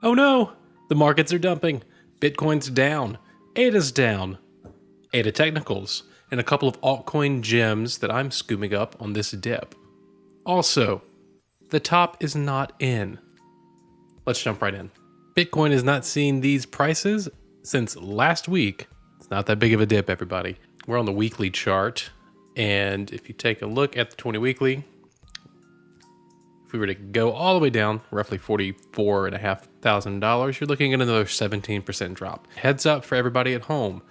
Oh no, the markets are dumping. Bitcoin's down. ADA's down. ADA technicals and a couple of altcoin gems that I'm scooping up on this dip. Also, the top is not in. Let's jump right in. Bitcoin has not seen these prices since last week. It's not that big of a dip, everybody. We're on the weekly chart, and if you take a look at the 20 weekly, if we were to go all the way down, roughly $44,500, you're looking at another 17% drop. Heads up for everybody at home.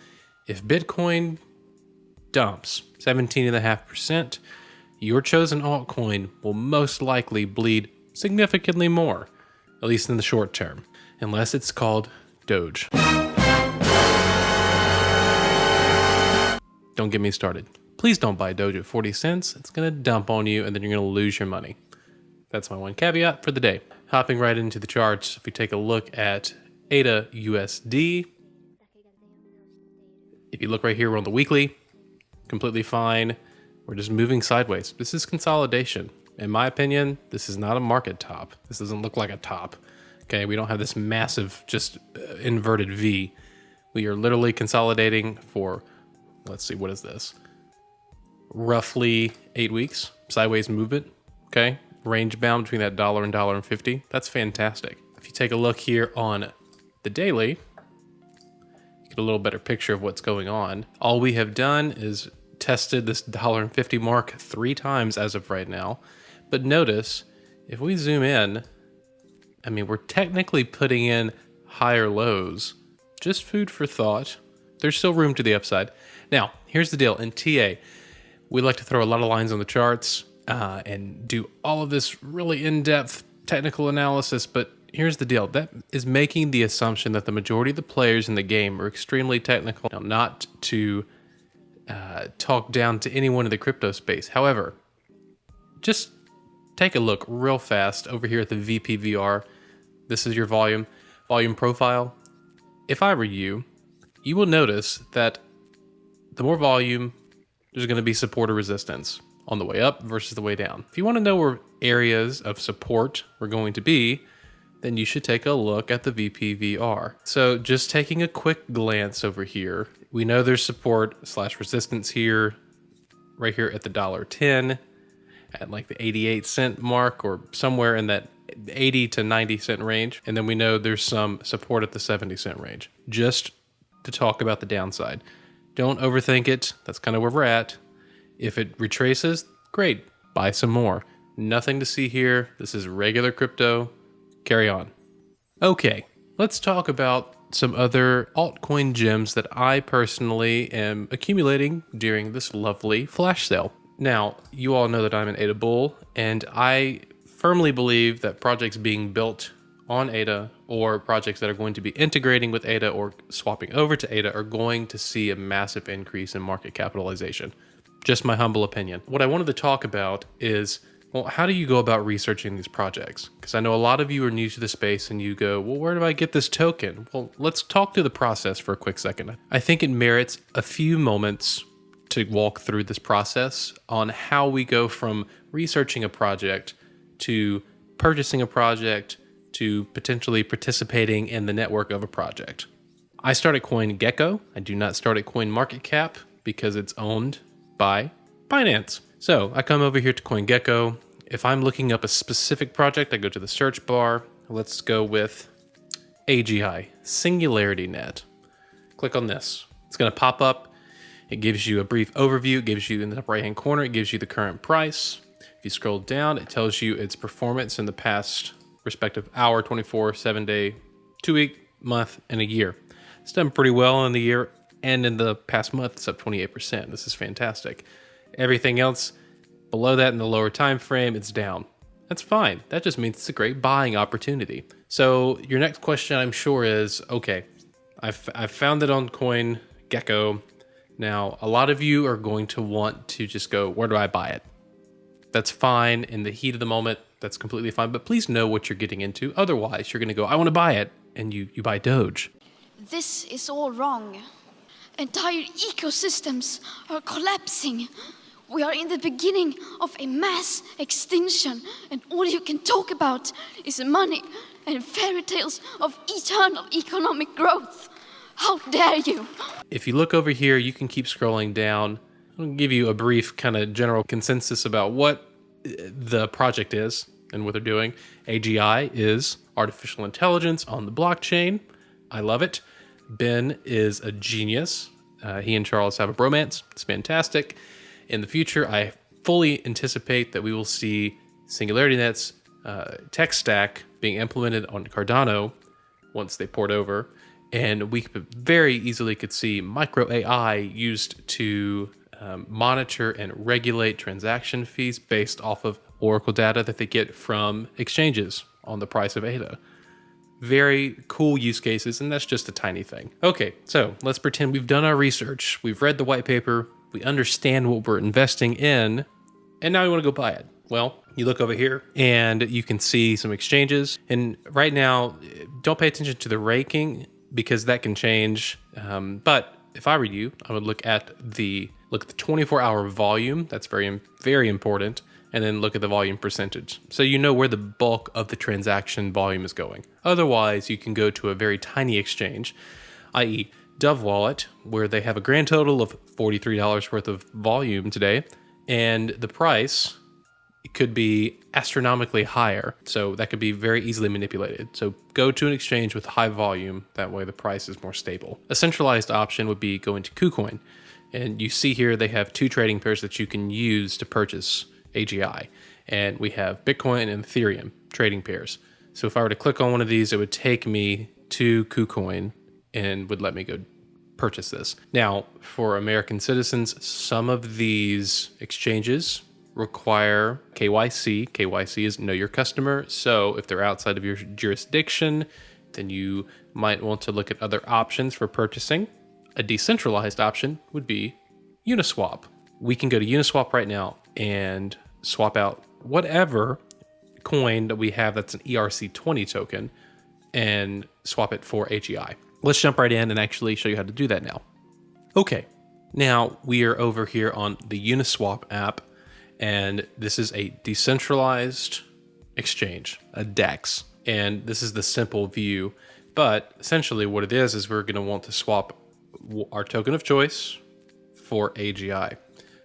If Bitcoin dumps 17.5%, your chosen altcoin will most likely bleed significantly more, at least in the short term, unless it's called Doge. Don't get me started. Please don't buy Doge at 40 cents. It's gonna dump on you and then you're gonna lose your money. That's my one caveat for the day. Hopping right into the charts, if we take a look at ADA USD, if you look right here, we're on the weekly, completely fine. We're just moving sideways. This is consolidation. In my opinion, this is not a market top. This doesn't look like a top. Okay, we don't have this massive, just inverted V. We are literally consolidating for, let's see, what is this? Roughly 8 weeks, sideways movement, okay? Range bound between that $1 and $1.50. That's fantastic. If you take a look here on the daily, you get a little better picture of what's going on. All we have done is tested this $1.50 mark 3 times as of right now. But notice, if we zoom in, I mean, we're technically putting in higher lows. Just food for thought. There's still room to the upside. Now, here's the deal. In TA, we like to throw a lot of lines on the charts and do all of this really in-depth technical analysis, but here's the deal. That is making the assumption that the majority of the players in the game are extremely technical. Now, not to talk down to anyone in the crypto space. However, just take a look real fast over here at the VPVR. This is your volume profile. If I were you, you will notice that the more volume, there's going to be support or resistance on the way up versus the way down. If you want to know where areas of support are going to be, then you should take a look at the VPVR. So just taking a quick glance over here, we know there's support/resistance here, right here at the $1.10, at like the 88 cent mark or somewhere in that 80 to 90 cent range. And then we know there's some support at the 70 cent range. Just to talk about the downside. Don't overthink it. That's kind of where we're at. If it retraces, great, buy some more. Nothing to see here. This is regular crypto. Carry on. Okay, let's talk about some other altcoin gems that I personally am accumulating during this lovely flash sale. Now, you all know that I'm an ADA bull, and I firmly believe that projects being built on ADA or projects that are going to be integrating with ADA or swapping over to ADA are going to see a massive increase in market capitalization. Just my humble opinion. What I wanted to talk about is, well, how do you go about researching these projects? Because I know a lot of you are new to the space and you go, well, where do I get this token? Well, let's talk through the process for a quick second. I think it merits a few moments to walk through this process on how we go from researching a project to purchasing a project to potentially participating in the network of a project. I start at CoinGecko. I do not start at CoinMarketCap because it's owned by Binance. So I come over here to CoinGecko. If I'm looking up a specific project, I go to the search bar. Let's go with AGI, SingularityNet. Click on this. It's going to pop up. It gives you a brief overview. It gives you in the top right-hand corner, it gives you the current price. If you scroll down, it tells you its performance in the past respective hour, 24, 7-day, 2-week, month, and a year. It's done pretty well in the year, and in the past month, it's up 28%. This is fantastic. Everything else below that in the lower time frame, it's down. That's fine. That just means it's a great buying opportunity. So your next question, I'm sure, is, okay, I've found it on CoinGecko. Now, a lot of you are going to want to just go, where do I buy it? That's fine. In the heat of the moment, that's completely fine. But please know what you're getting into. Otherwise, you're going to go, I want to buy it. And you buy Doge. This is all wrong. Entire ecosystems are collapsing. We are in the beginning of a mass extinction, and all you can talk about is money and fairy tales of eternal economic growth. How dare you? If you look over here, you can keep scrolling down. I'll give you a brief kind of general consensus about what the project is and what they're doing. AGI is artificial intelligence on the blockchain. I love it. Ben is a genius. He and Charles have a bromance. It's fantastic. In the future, I fully anticipate that we will see SingularityNet's tech stack being implemented on Cardano once they port over. And we very easily could see micro AI used to monitor and regulate transaction fees based off of Oracle data that they get from exchanges on the price of ADA. Very cool use cases, and that's just a tiny thing. Okay, so let's pretend we've done our research. We've read the white paper. We understand what we're investing in, and now we want to go buy it. Well, you look over here and you can see some exchanges. And right now, don't pay attention to the ranking because that can change. But if I were you, I would look at the 24-hour volume. That's very, very important. And then look at the volume percentage. So you know where the bulk of the transaction volume is going. Otherwise, you can go to a very tiny exchange, i.e. Dove Wallet, where they have a grand total of $43 worth of volume today. And the price could be astronomically higher. So that could be very easily manipulated. So go to an exchange with high volume. That way the price is more stable. A centralized option would be going to KuCoin. And you see here they have two trading pairs that you can use to purchase AGI, and we have Bitcoin and Ethereum trading pairs. So if I were to click on one of these, it would take me to KuCoin and would let me go purchase this. Now, for American citizens, some of these exchanges require KYC. KYC is know your customer. So if they're outside of your jurisdiction, then you might want to look at other options for purchasing. A decentralized option would be Uniswap. We can go to Uniswap right now and swap out whatever coin that we have that's an ERC20 token and swap it for AGI. Let's jump right in and actually show you how to do that now. Okay, now we are over here on the Uniswap app, and this is a decentralized exchange, a DEX. And this is the simple view, but essentially what it is we're gonna want to swap our token of choice for AGI.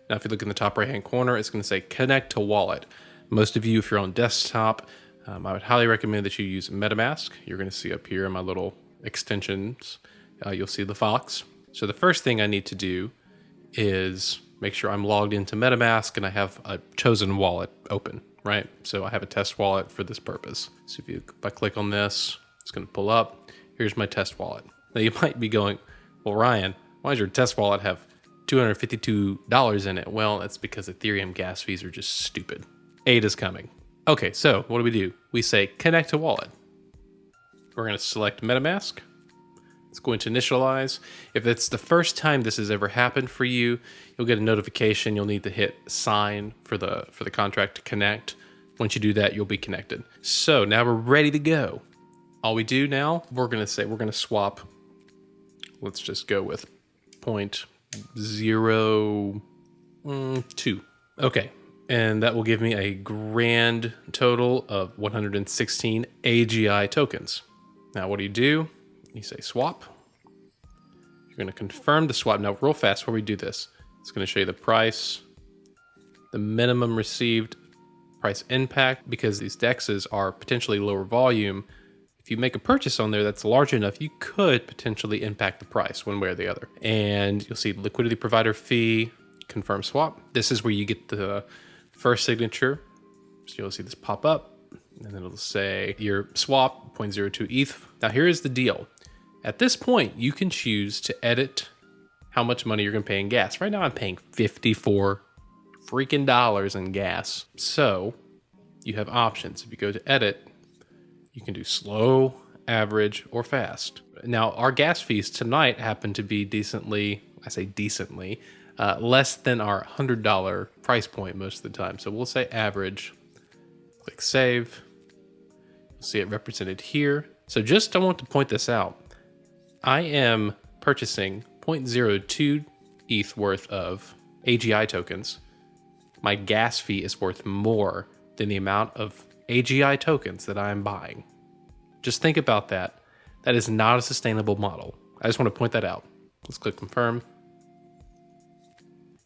Now, if you look in the top right-hand corner, it's going to say connect to wallet. Most of you, if you're on desktop, I would highly recommend that you use Metamask. You're going to see up here in my little extensions, you'll see the fox. So the first thing I need to do is make sure I'm logged into Metamask and I have a chosen wallet open, right? So I have a test wallet for this purpose. So if I click on this, it's going to pull up. Here's my test wallet. Now you might be going, well, Ryan, why does your test wallet have $252 in it? Well, that's because Ethereum gas fees are just stupid. ADA's coming. Okay, so what do? We say connect to wallet. We're going to select MetaMask. It's going to initialize. If it's the first time this has ever happened for you, you'll get a notification. You'll need to hit sign for the contract to connect. Once you do that, you'll be connected. So now we're ready to go. All we do now, we're going to swap. Let's just go with 0.02. Okay, and that will give me a grand total of 116 AGI tokens. Now what do? You say swap. You're going to confirm the swap. Now real fast before we do this, it's going to show you the price, the minimum received price impact, because these DEXs are potentially lower volume. If you make a purchase on there that's large enough, you could potentially impact the price one way or the other. And you'll see liquidity provider fee, confirm swap. This is where you get the first signature. So you'll see this pop up, and then it'll say your swap 0.02 ETH. Now here is the deal. At this point, you can choose to edit how much money you're gonna pay in gas. Right now I'm paying $54 freaking dollars in gas. So you have options. If you go to edit, you can do slow, average, or fast. Now, our gas fees tonight happen to be decently, I say decently, less than our $100 price point most of the time. So we'll say average, click save. You'll see it represented here. So I want to point this out. I am purchasing 0.02 ETH worth of AGI tokens. My gas fee is worth more than the amount of AGI tokens that I'm buying. Just think about that. That is not a sustainable model. I just want to point that out. Let's click confirm.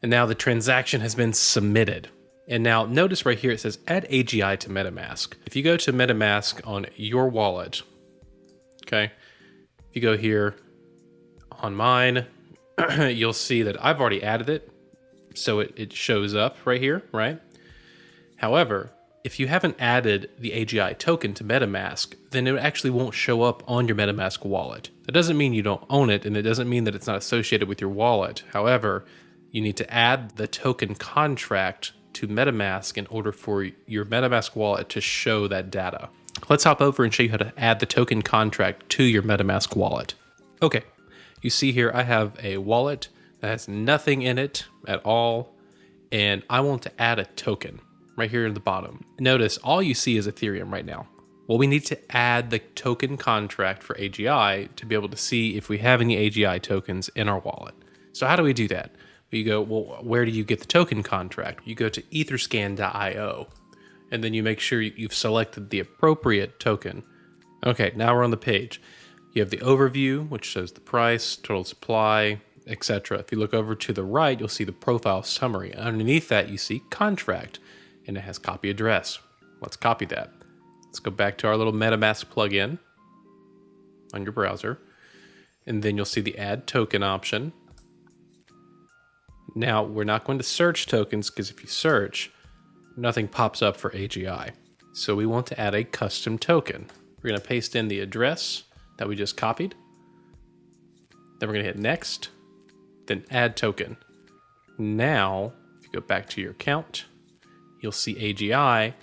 And now the transaction has been submitted. And now notice right here, it says add AGI to Metamask. If you go to Metamask on your wallet, okay, if you go here on mine, you'll see that I've already added it. So it shows up right here, right? However, if you haven't added the AGI token to MetaMask, then it actually won't show up on your MetaMask wallet. That doesn't mean you don't own it, and it doesn't mean that it's not associated with your wallet. However, you need to add the token contract to MetaMask in order for your MetaMask wallet to show that data. Let's hop over and show you how to add the token contract to your MetaMask wallet. Okay, you see here I have a wallet that has nothing in it at all, and I want to add a token right here in the bottom. Notice all you see is Ethereum right now. Well, we need to add the token contract for AGI to be able to see if we have any AGI tokens in our wallet. So how do we do that? You go, well, where do you get the token contract? You go to etherscan.io, and then you make sure you've selected the appropriate token. Okay, now we're on the page. You have the overview, which shows the price, total supply, etc. If you look over to the right, you'll see the profile summary. Underneath that, you see contract, and it has copy address. Let's copy that. Let's go back to our little MetaMask plugin on your browser, and then you'll see the add token option. Now, we're not going to search tokens because if you search, nothing pops up for AGI. So we want to add a custom token. We're going to paste in the address that we just copied. Then we're going to hit next, then add token. Now, if you go back to your account, you'll see AGI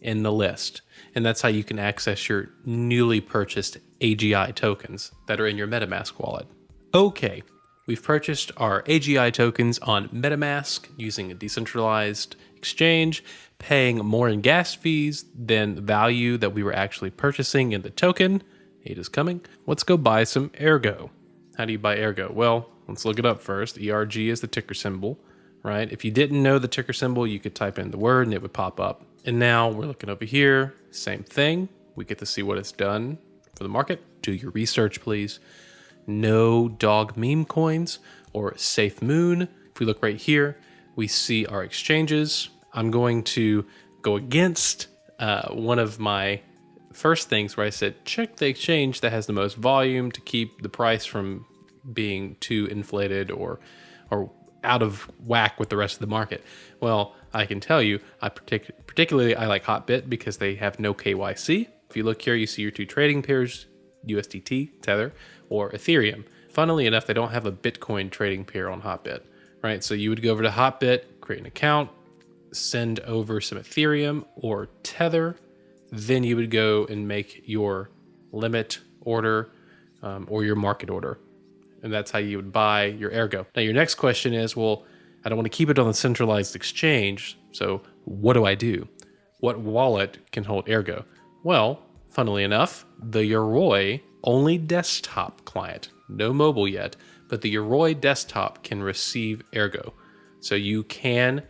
in the list. And that's how you can access your newly purchased AGI tokens that are in your MetaMask wallet. Okay. We've purchased our AGI tokens on MetaMask using a decentralized exchange, paying more in gas fees than the value that we were actually purchasing in the token. It is coming. Let's go buy some ERGO. How do you buy ERGO? Well, let's look it up first. ERG is the ticker symbol, right? If you didn't know the ticker symbol, you could type in the word and it would pop up. And now we're looking over here. Same thing. We get to see what it's done for the market. Do your research, please. No dog meme coins or safe moon. If we look right here, we see our exchanges. I'm going to go against one of my first things where I said, check the exchange that has the most volume to keep the price from being too inflated or out of whack with the rest of the market. Well, I can tell you, particularly I like Hotbit because they have no KYC. If you look here, you see your two trading pairs, USDT, Tether, or Ethereum. Funnily enough, they don't have a Bitcoin trading pair on Hotbit, right? So you would go over to Hotbit, create an account, send over some Ethereum or Tether, then you would go and make your limit order or your market order. And that's how you would buy your ERGO. Now your next question is, well, I don't want to keep it on the centralized exchange, so what do I do? What wallet can hold ERGO? Well, funnily enough, the Yoroi only desktop client, no mobile yet, but the Yoroi desktop can receive ERGO. So you can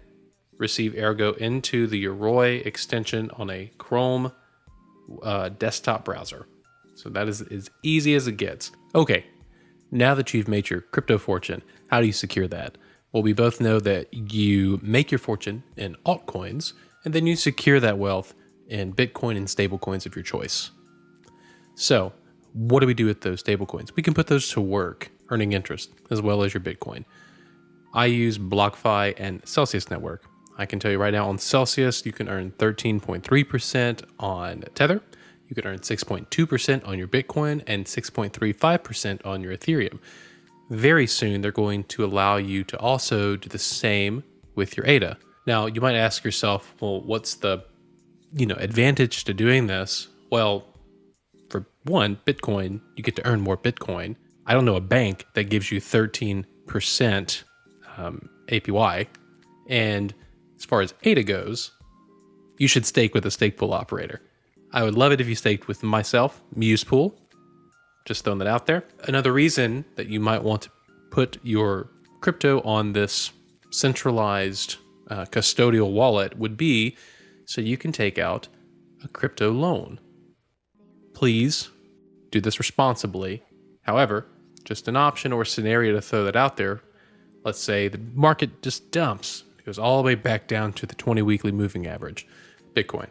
receive ERGO into the Yoroi extension on a Chrome desktop browser. So that is as easy as it gets. Okay, now that you've made your crypto fortune, how do you secure that? Well, we both know that you make your fortune in altcoins, and then you secure that wealth in Bitcoin and stablecoins of your choice. So what do we do with those stablecoins? We can put those to work, earning interest, as well as your Bitcoin. I use Blockfi and Celsius Network. I can tell you right now on Celsius, you can earn 13.3% on Tether. You can earn 6.2% on your Bitcoin and 6.35% on your Ethereum. Very soon, they're going to allow you to also do the same with your ADA. Now, you might ask yourself, well, what's the advantage to doing this? Well, for one, Bitcoin, you get to earn more Bitcoin. I don't know a bank that gives you 13% APY. And as far as ADA goes, you should stake with a stake pool operator. I would love it if you staked with myself, MusePool. Just throwing that out there. Another reason that you might want to put your crypto on this centralized custodial wallet would be so you can take out a crypto loan. Please Do this responsibly. However, just an option or a scenario to throw that out there. Let's say the market just dumps, goes all the way back down to the 20 weekly moving average, Bitcoin,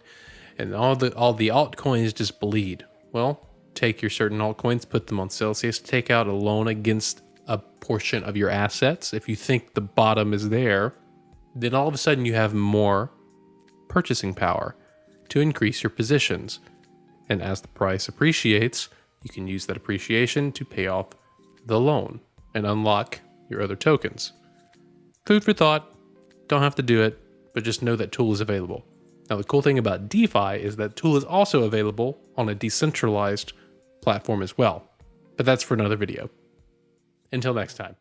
and all the altcoins just bleed. Well, take your certain altcoins, put them on Celsius, take out a loan against a portion of your assets. If you think the bottom is there, then all of a sudden you have more purchasing power to increase your positions. And as the price appreciates, you can use that appreciation to pay off the loan and unlock your other tokens. Food for thought. Don't have to do it, but just know that tool is available. Now, the cool thing about DeFi is that tool is also available on a decentralized platform as well. But that's for another video. Until next time.